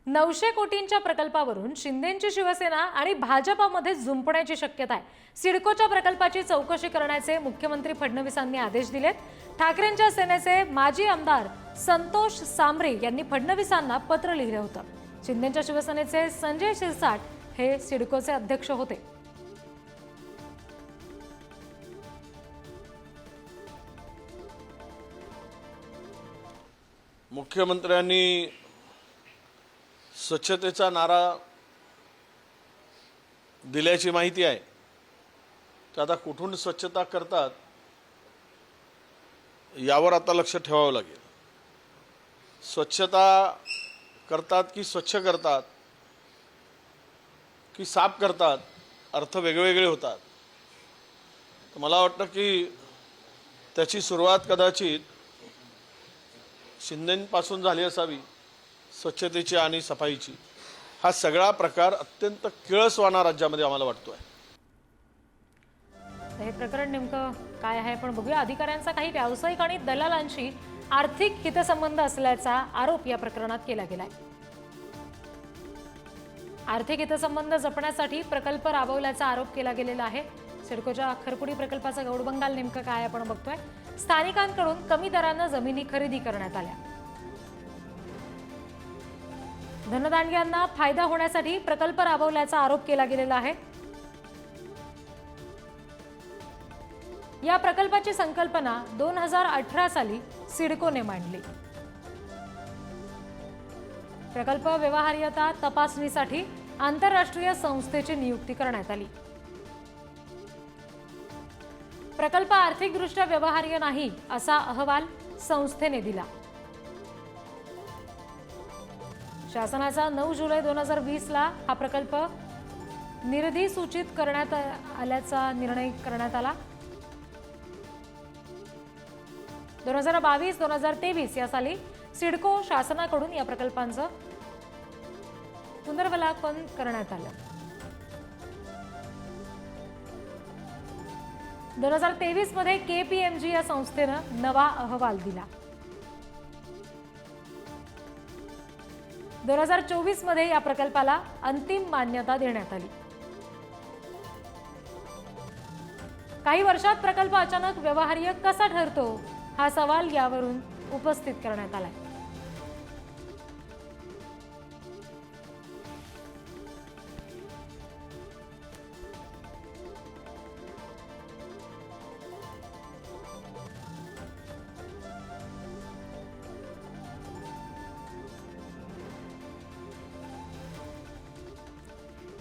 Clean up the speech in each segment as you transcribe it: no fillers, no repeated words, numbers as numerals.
900 कोटींच्या प्रकल्पावरून शिंदेंची शिवसेना आणि भाजपामध्ये जुंपण्याची शक्यता आहे। सिडकोच्या प्रकल्पाची चौकशी करण्याचे मुख्यमंत्री फडणवीसांनी आदेश दिलेत। ठाकरेंच्या सेनेचे माजी आमदार संतोष सांबरे यांनी फडणवीसांना पत्र लिहिले होतं। शिंदेंच्या शिवसेनेचे संजय शिरसाट हे सिडकोचे अध्यक्ष होते। मुख्यमंत्र्यांनी स्वच्छतेचा नारा दिल्याची माहिती आहे। तर आता कुठून स्वच्छता करतात यावर आता लक्ष ठेवावं लागेल। स्वच्छता करतात की स्वच्छ करतात की साफ करतात, अर्थ वेगवेगळे होतात। तर मला वाटतं की त्याची सुरुवात कदाचित शिंदेंपासून झाली असावी, स्वच्छतेची आणि सफाईची। हा सगळा प्रकार अत्यंत किळसवाणा राज्यामध्ये आम्हाला वाटतोय। हे प्रकरण नेमकं काय आहे आपण बघूया। अधिकाऱ्यांचा काही व्यावसायिक आणि दलालांशी आर्थिक हितसंबंध असल्याचा आरोप या प्रकरणात केला गेलाय। आर्थिक हितसंबंध जपण्यासाठी प्रकल्प राबवल्याचा आरोप केला गेलेला आहे। सिडकोच्या खरपुडी प्रकल्पाचा गौडबंगाल नेमकं काय आपण बघतोय। स्थानिकांकडून कमी दराने जमिनी खरेदी करण्यात आल्या। धनदांडग्यांना फायदा होण्यासाठी प्रकल्प राबवल्याचा आरोप केला गेलेला आहे। या प्रकल्पाची संकल्पना 2018 साली सिडकोने मांडली। प्रकल्प व्यवहार्यता तपासणीसाठी आंतरराष्ट्रीय संस्थेची नियुक्ती करण्यात आली। प्रकल्प आर्थिकदृष्ट्या व्यवहार्य नाही असा अहवाल संस्थेने दिला। शासनाचा 9 जुलै 2020 ला हा प्रकल्प निर्धिसूचित करण्यात आल्याचा निर्णय करण्यात आला। 2022-2023 या साली सिडको शासनाकडून या प्रकल्पांचं पुनर्वलोकन करण्यात आलं। 2023 मध्ये KPMG या संस्थेनं नवा अहवाल दिला। 2024 मध्ये या प्रकल्पाला अंतिम मान्यता देण्यात आली। काही वर्षात प्रकल्प अचानक व्यवहार्य कसा ठरतो हा सवाल यावरून उपस्थित करण्यात आलाय।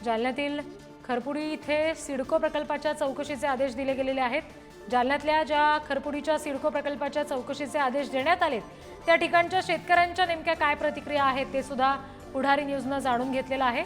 जालन्यातील खरपुडी इथे सिडको प्रकल्पाच्या चौकशीचे आदेश दिले गेलेले आहेत। जालन्यातल्या ज्या खरपुडीच्या सिडको प्रकल्पाच्या चौकशीचे आदेश देण्यात आलेत त्या ठिकाणच्या शेतकऱ्यांच्या नेमक्या काय प्रतिक्रिया आहेत ते सुद्धा पुढारी न्यूजनं जाणून घेतलेलं आहे।